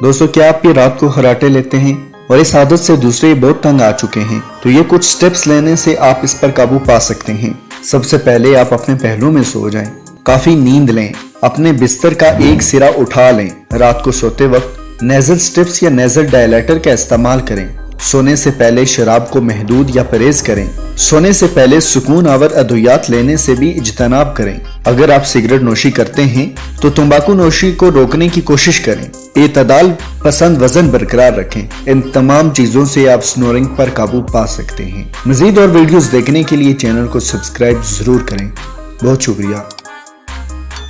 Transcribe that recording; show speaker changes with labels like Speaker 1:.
Speaker 1: दोस्तों, क्या आप भी रात को खर्राटे लेते हैं और इस आदत से दूसरे बहुत तंग आ चुके हैं? तो ये कुछ स्टेप्स लेने से आप इस पर काबू पा सकते हैं। सबसे पहले आप अपने पहलू में सो जाएं, काफी नींद लें, अपने बिस्तर का एक सिरा उठा लें। रात को सोते वक्त नेजल स्ट्रिप्स या नेजल डायलेटर का इस्तेमाल करें। सोने से पहले शराब को महदूद या परहेज करें। सोने से पहले सुकून आवर अद्वियात लेने से भी इज्तनाब करें। अगर आप सिगरेट नोशी करते हैं तो तंबाकू नोशी को रोकने की कोशिश करें। एतदाल पसंद वजन बरकरार रखें। इन तमाम चीजों से आप स्नोरिंग पर काबू पा सकते हैं। मजीद और वीडियोस देखने के लिए चैनल को सब्सक्राइब जरूर करें। बहुत शुक्रिया।